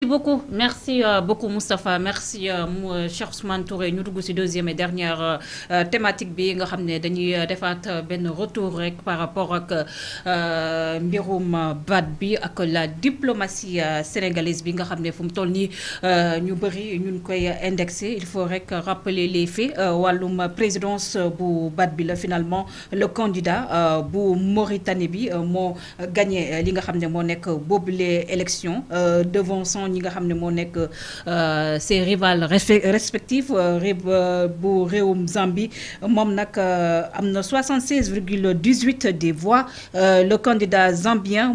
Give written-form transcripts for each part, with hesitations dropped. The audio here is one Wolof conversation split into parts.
Merci beaucoup Moustapha. Merci cher Ousmane Touré. Ñu dugg ci deuxième et dernière thématique bi nga xamné dañuy defaat ben retour rek par rapport ak mbirum BAD bi ak la diplomatie sénégalaise bi nga xamné fu mu toll nii ñu bëri ñun koy indexé. Il faut rek rappeler les faits walum présidence bu BAD bi la finalement le candidat bu Mauritanie bi mo gagné li nga xamné mo nek boobule élection devançant ñi nga xamné mo nek ses rivales respectifs bu réewum Zambie mom nak amna 76,18 des voix le candidat zambien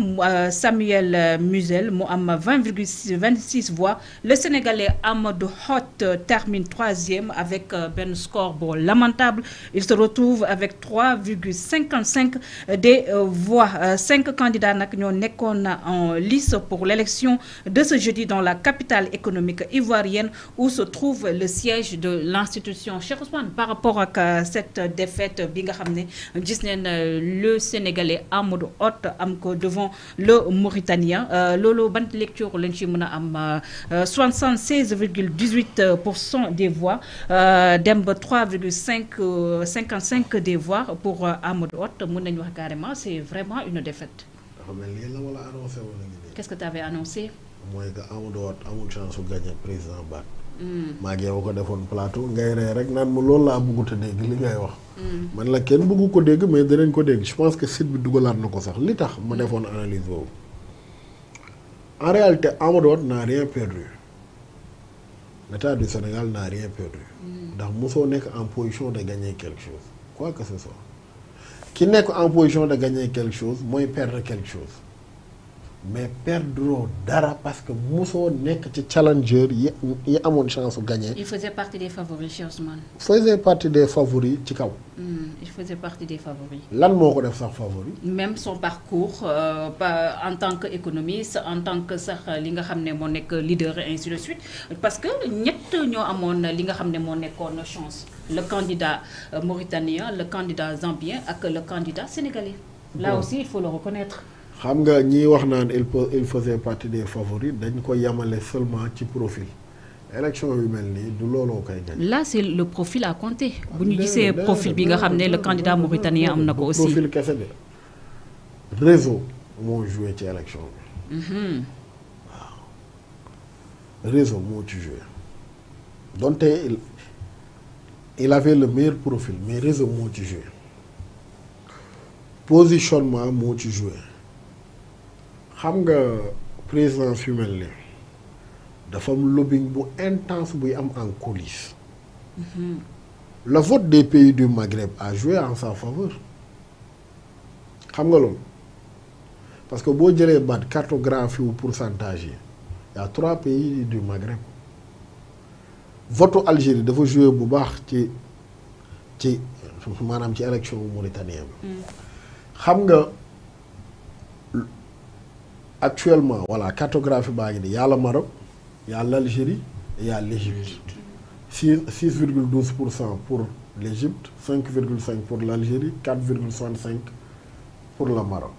Samuel Musel mo am 20,26 voix le sénégalais Amadou Hott termine troisième avec ben score lamentable il se retrouve avec 3,55 des voix 5 candidats nak ñoo nekkoon en lice pour l'élection de ce jeudi dans la capitale économique ivoirienne où se trouve le siège de l'institution. Cheikh Ousmane, par rapport à cette défaite bi nga xamné gis le sénégalais Amadou Hott am ko devant le mauritanien lolo ban lecture lañ ci mëna am 76,18% des voix dem ba 3,55 des voix pour Amadou Hott mën nañ wax carrément c'est vraiment une défaite. Qu'est-ce que tu avais annoncé? Moi, que Amadou Hott amul chance de gagner président BAD. maa ngi yow ko defoon plateau ngay ree rek naan ma loolu laa bëggut a dégg li ngay wax. man la kenn bëggu ko dégg mais danañ ko dégg je pense que site bi dugalaat na ko sax li tax ma defoon analyse boobu. En réalité Amadou Hott n'a rien perdu l'État du Sénégal n'a rien perdu. ndax mosoo nekk en position de gagner quelque chose quoi que ce soit. Qui n'est en position de gagner quelque chose, moi perdre quelque chose. Mais perdre dara parce que Mousso n'est que challenger, il a mon chance de gagner. Il faisait partie des favoris, cher Ousmane. Il faisait partie des favoris, Tchikaou. Il faisait partie des favoris. L'an mot de sa favori. Même son parcours en tant qu'économiste, en tant que linga xamné mo nek leader et ainsi de suite parce que ñett ñoo amone li nga xamné mo nekkone chance le candidat mauritanien, le candidat zambien et le candidat sénégalais. Là aussi il faut le reconnaître. Xam nga ñi wax naan il faisait partie des favoris dañ ko yamalé seulement ci profil. Élection yu melni du lolo kay gagner. Là c'est le profil à compter. Bu ñu gisee profil bi nga xamné le candidat mauritanien am nako aussi. Profil kessé de. Réseau moo joué ci élection bi. Waaw. Réseau moo ci joué. Donc il avait le meilleur profil mais réseau moo ci joué. Positionnement moo ci joué. Xam nga président yu mel ni dafa am lobbying bu intense buy am en coulisses. Le vote des pays du Maghreb a joué en sa faveur. Xam nga loolu parce que boo jëlee BAD cartographie ou pourcentage il y a 3 pays du Maghreb. Vote Algérie dafa joué bu baax ci maanaam ci élection mauritanienne bi. Xam nga actuellement voilà cartographie baa ngi nii y a le Maroc y a l'Algérie et y a l'Égypte. 6,12% pour l'Égypte, 5,5% pour l'Algérie, 4,65% pour le Maroc.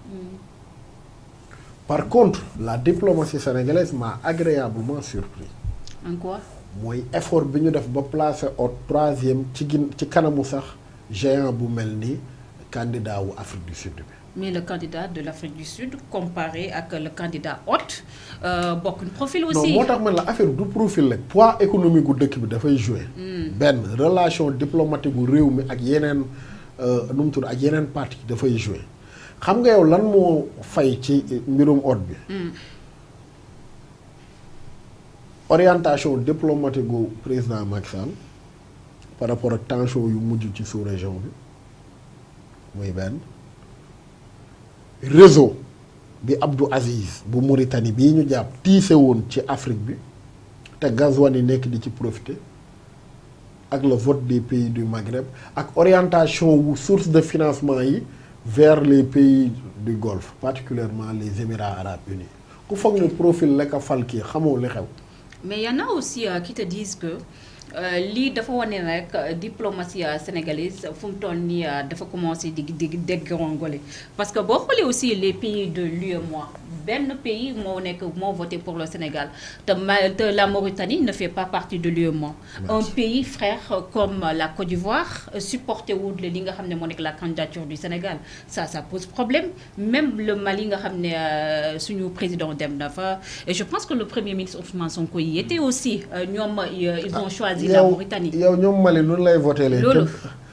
Par contre, la diplomatie sénégalaise m'a agréablement surpris. En quoi? Moi, effort bi ñu def ba placer au 3e ci kanamu sax géant bu melni candidat wu Afrique du Sud. Mais le candidat de l'Afrique du Sud comparé avec le candidat Hott beaucoup de profil aussi. Non, motax man la affaire du profil rek poids économique gu dëkk bi dafay jouer. Ben relation diplomatique gu réew mi ak yenen nu tudd ak yenen parti dafay jouer. Xam nga yow lan mo fay ci mbirum Hott bi. Orientation diplomatique gu président Macky Sall par rapport ak tension yu mujj ci sous-région bi muy ben réseau bi Abdou Aziz bu Mauritanie bi ñu japp tissé won ci Afrique bi té Gazouani nek di ci profiter ak le vote des pays du Maghreb ak orientation wu source de financement yi vers les pays du Golfe particulièrement les Émirats arabes unis ku foog ne profil la ka fal kii xamoo li xew. Mais il y en a aussi qui te disent que lii dafa wane rek diplomatie sénégalaise fu mu toll nii dafa commencé di dégringoler parce que boo xoolee aussi les pays de l'UEMOA benn pays moo voté pour le Sénégal te la Mauritanie ne fait pas partie de l'UEMOA. Un pays frère comme la Côte d'Ivoire supporté wul li nga xam ne moo nekk la candidature du Sénégal ça pose problème même le Mali nga xam ne suñu président dem na fa et je pense que le premier ministre Ousmane Sonko y était aussi ñoom ils ont choisi la Mauritanie. yow ñoom Mali nun lay voté leen. loolu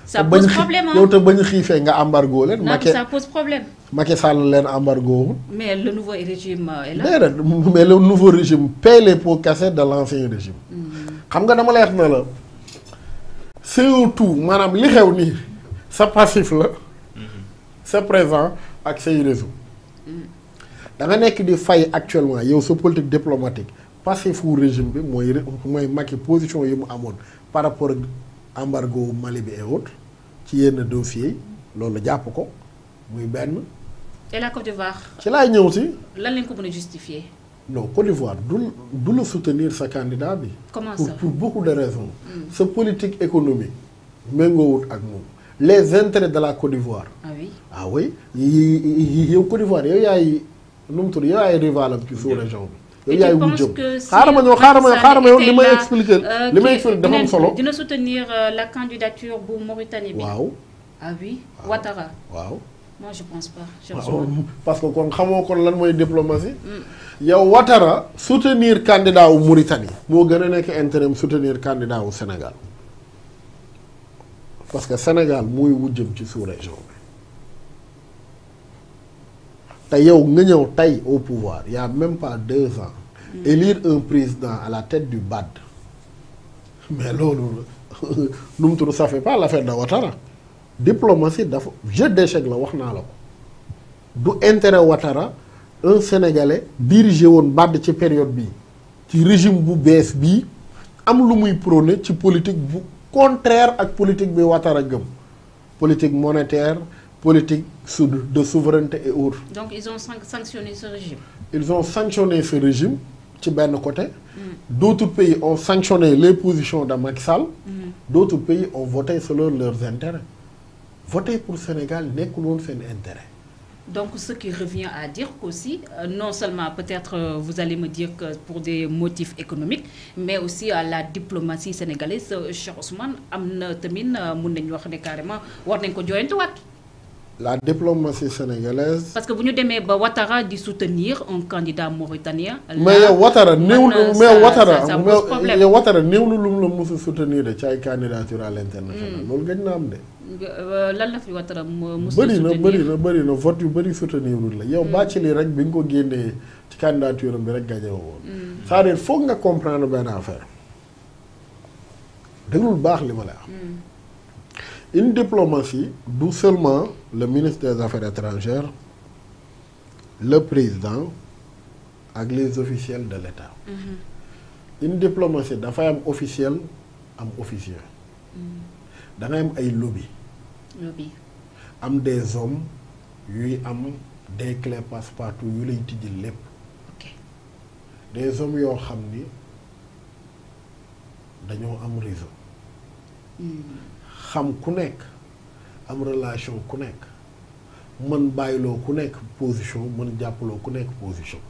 ça pose problème yow te bañ xiifee nga embargo leen. non ça pose problème. Macky Sall leen embargo. mais le nouveau régime est là. déedéet mais le nouveau régime paie les pots cassés de l'ancien régime. xam nga dama lay wax ne la surtout maanaam li xew nii sa passif la. sa présent ak say réseau. da nga nekk di fay actuellement yow sa politique diplomatique passif wu régime bi mooy Macky position yi mu amoon par rapport ak embargo Mali bi et autres ci yenn dossiers yi loolu jàpp ko muy benn. et la Côte d'Ivoire. ci laay ñëw si. lan lañ ko mën a justifier. non Côte d'Ivoire du la soutenir sa candidat bi. comment ça pour beaucoup de raisons. sa politique économique méngoowut ak moom. les intérêts de la Côte d'Ivoire. ah oui yow Côte d'Ivoire yow yaay nu mu tudd yow yaay rival am ci sous-région bi. yow yaay wujjam xaaral ma yow li may expliquer dafa am solo. dina soutenir la candidature bu Mauritanie bi. waaw. ah oui Ouattara. waaw. moi je pense pas. parce que kon xamoo kon lan mooy diplomatie. yow Ouattara soutenir candidat wu Mauritanie. moo gën a nekk intérêt soutenir candidat wu Sénégal. parce que Sénégal mooy wujjam ci sous-région bi. te yow nga ñëw tey au pouvoir il y a même pas 2 ans. élire un président à la tête du BAD. mais loolu nu mu tudd ça fait pas l'affaire de Ouattara. diplomatie dafa jeu d'échec la wax naa la ko du intérêt Ouattara un Sénégalais dirigé woon BAD ci période bii ci régime bu bees bii am lu muy prôné ci politique bu contraire ak politique bi Ouattara gëm politique monétaire politique de souveraineté et autres. donc ils ont sanctionné ce régime. ils ont sanctionné ce régime ci benn côté. d'autres pays ont sanctionné les positions de Macky Sall. d'autres pays ont voté selon leurs intérêts. voter pour Sénégal nekkul woon seen intérêt. donc ce qui revient à dire qu'aussi non seulement peut-être vous allez me dire que pour des motifs économiques mais aussi à la diplomatie sénégalaise Cheikh Ousmane am na tamit mun nañu wax ne carrément war nañ ko joyantuwaat. la diplomatie sénégalaise. parce que bu ñu demee ba Ouattara di soutenir un candidat mauritanien. mais yow Ouattara néew yow Ouattara néew na lu mu la mos a soutenir de ci ay candidature à l'international loolu gëj na am de. lan la fi Ouattara mos a soutenir bëri na vote yu bëri soutenir la yow Bathily rek bi nga ko génnee ci candidature bi rek gañe woon. c'est-à-dire foog nga comprendre benn affaire déglul baax li ma lay wax. une diplomatie du seulement le ministre des Affaires étrangères le président ak les officiels de l'État. une diplomatie dafay am officiel am officier. da ngay am ay lobby. am des hommes yuy am des clés passe-partout yu lay tijjil lépp. des hommes yoo xam ni dañoo am réseau. xam ku nekk am relation ku nekk mën bàyyiloo ku nekk position mën jàppaloo ku nekk position.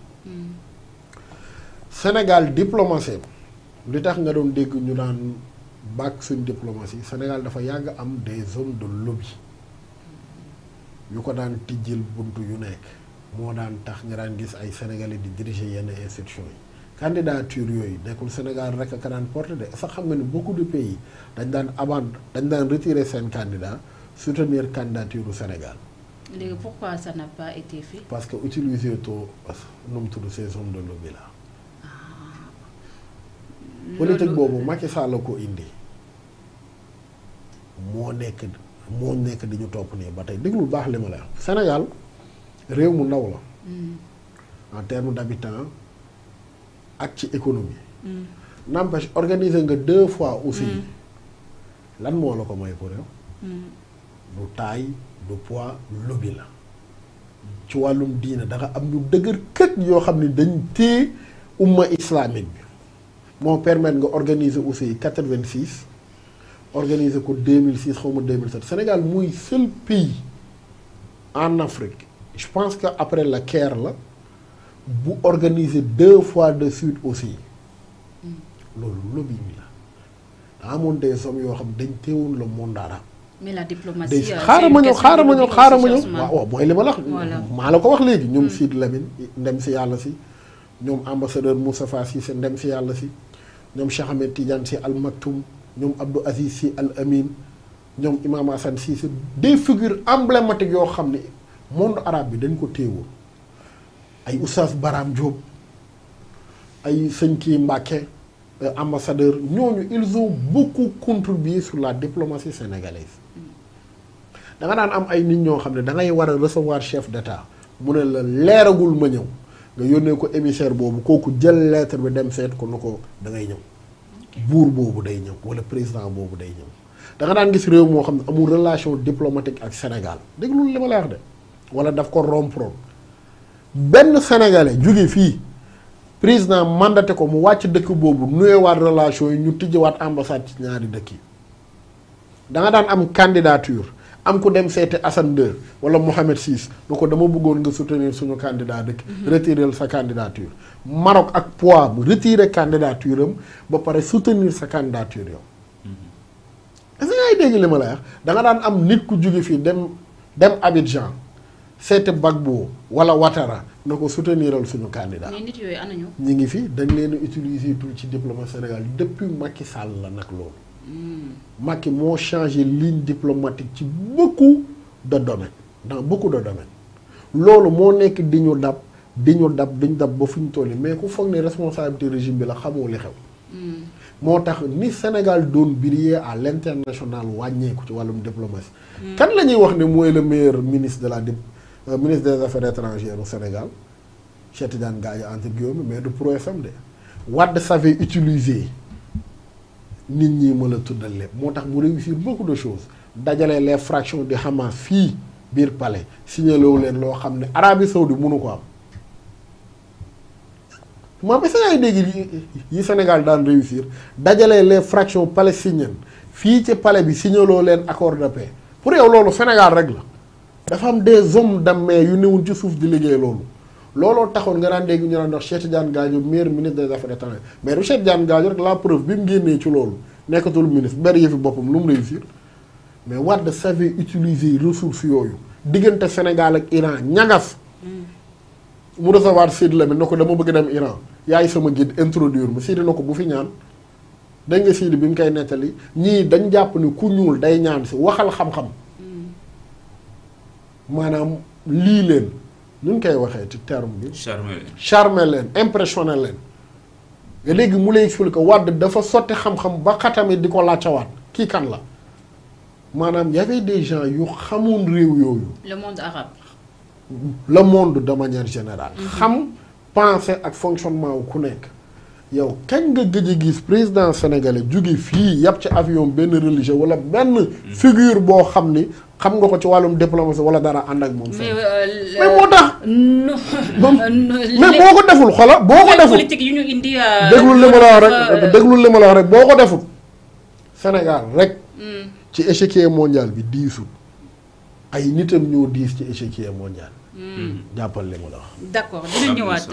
Sénégal diplomatie li tax nga doon dégg ñu daan bàkk suñ diplomatie Sénégal dafa yàgg am des hommes de lobby yu ko daan tijjil buntu yu nekk moo daan tax nga daan gis ay sénégalais di diriger yenn institutions yi. candidature yooyu nekkul Sénégal rek a daan porté de sax xam nga ni beaucoup de pays dañ daan retirer seen candidat soutenir candidature du Sénégal. léegi pourquoi ça n'a pas été fait. parce que utiliser too nu mu tudd ces hommes de lobby là. politique boobu Macky Sall la ko indi moo nekk di ñu topp nii ba tey déglu baax li ma la wax Sénégal réew mu ndaw la. en termes d'habitants ak ci économie. n'empêche organiser nga 2 fois aussi. lan moo la ko may pour yow. du taille du poids lobby la. ci wàllum diina da nga am ñu dëgër kët yoo xam ne dañ téye umma islamique bi moo permettre nga organiser aussi 86 organiser ko 2006 xaw ma 2007 Sénégal muy seul pays en Afrique je pense que après la Caire la bu organiser 2 fois de suite aussi loolu lobby la daa amoon des hommes yoo xam dañ teewoon le monde arabe. mais la diplomatie xaaral ma ñëw waaw mooy li ma la wax maa la ko wax léegi ñoom Sidy Lamine ndem si yàlla si ñoom ambassadeur Moustapha Cissé ndem si yàlla si ñoom Cheikh Ahmed Tidiane Sy Al Maktoum ñoom Abdou Aziz Sy Al Amin ñoom Imam Hassan Cissé des figures emblématiques yoo xam ne monde arabe bi dañ ko téewoon ay Oustaz Baram Diop ay sëñ kii Mbacke ambassadeur ñooñu ils ont beaucoup contribué sur la diplomatie sénégalaise da nga daan am ay nit ñoo xam ne da ngay war a recevoir chef d'état mu ne la leeragul ma ñëw nga yónnee ko émissaire boobu kooku jël lettre bi dem seet ko nu ko da ngay ñëw buur boobu day ñëw wala président boobu day ñëw da nga daan gis réew moo xam ne amul relation diplomatique ak Sénégal déglul li ma la wax de wala daf ko rompre benn sénégalais jóge fii président mandaté ko mu wàcc dëkk boobu nuyewaat relation yi ñu tijjiwaat ambassade ci ñaari dëkk yi da nga daan am candidature am ku dem seeti Assane II wala Mohamed VI nu ko dama bëggoon nga soutenir suñu candidat dëkk retirer sa candidature Maroc ak poids bu retirer candidature am ba pare soutenir sa candidature yow est-ce que ngay dégg li ma la wax da nga daan am nit ku jóge fii dem Abidjan seeti Gbagbo wala Ouattara na ko souteniral suñu candidat. mais nit yooyu ana ñu. ñi ngi fi dañ leen a utiliser tout ci diplomatie Sénégal depuis Macky Sall la nag loolu. Macky moo changé ligne diplomatique ci beaucoup de domaines dans beaucoup de domaines loolu moo nekk di ñu dab ba fu ñu toll mais ku foog ne responsabilité régime bi la xamoo li xew. moo tax ni Sénégal doon briller à l'international wàññeeku ci wàllum diplomatie. kan la ñuy wax ne mooy le meilleur ministre de la ministre des affaires étrangères au Sénégal Cheikh Tidiane Gadio entre guillemets mais du prouesse de Wade savait utiliser nit ñi mën a tuddal lépp moo tax mu réussir beaucoup de choses dajale les fractions de Hamas fii biir palais signaloo leen loo xam ne Arabie Saoudite mënu ko am moom est-ce que dégg yi Sénégal daan réussir dajale les fractions palestiniennes fii ci palais bi signaloo leen accord de paix pour yow loolu Sénégal rek la dafa am des hommes d'armée yu newul ci suuf di liggéey looloo taxoon nga daan dégg ñu naan wax Cheikh Tidiane Gadio meilleur ministre des affaires étrangères mais du Cheikh Tidiane Gadio rek la preuve bi mu génnee ci loolu nekkatul ministre bari yëfi boppam lu mu réussir mais Wade savait utiliser ressources yooyu diggante Sénégal ak Iran ñagas mu recevoir Sidy Lamine na ko dama bëgg dem Iran yaay sama guide introduire ma Sidy na ko bu fi ñaan dégg nga Sidy bi mu koy nettali ñii dañ jàpp ni ku ñuul day ñaan si waxal xam-xam maanaam lii leen ñu koy waxee ci terme bi. charmer leen impressionner leen. nga léegi mu lay expliquer Wade dafa sotti xam-xam ba xatami di ko laajtawaat kii kan la maanaam y avait des gens yu xamoon réew yooyu. le monde arabe. le monde de manière générale. xam pensée ak fonctionnement wu ku nekk. yow kañ nga gëj a gis président sénégalais jóge fii yàpp ci avion benn religieux wala benn figure boo xam ni xam nga ko ci wàllum diplomatie wala dara ànd ak moom. mais moo tax. mais boo ko deful xola boo ko deful politique yu ñu indi. déglul li ma la wax rek boo ko deful Sénégal rek. ci échiquier mondial bi diisul ay nitam ñoo diis ci échiquier mondial. jàppal li ma la wax. d'accord dina ñëwaat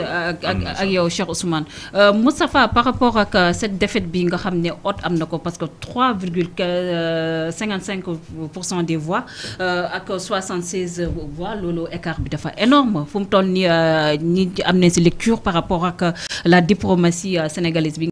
ak yow Cheikh Ousmane Moustapha par rapport ak cette défaite bi nga xam ne Hott am na ko parce que 3,55% des voix ak 76 voix loolu écart bi dafa énorme fu mu toll nii ñi am nañ ci lecture par rapport ak la diplomatie sénégalaise bi.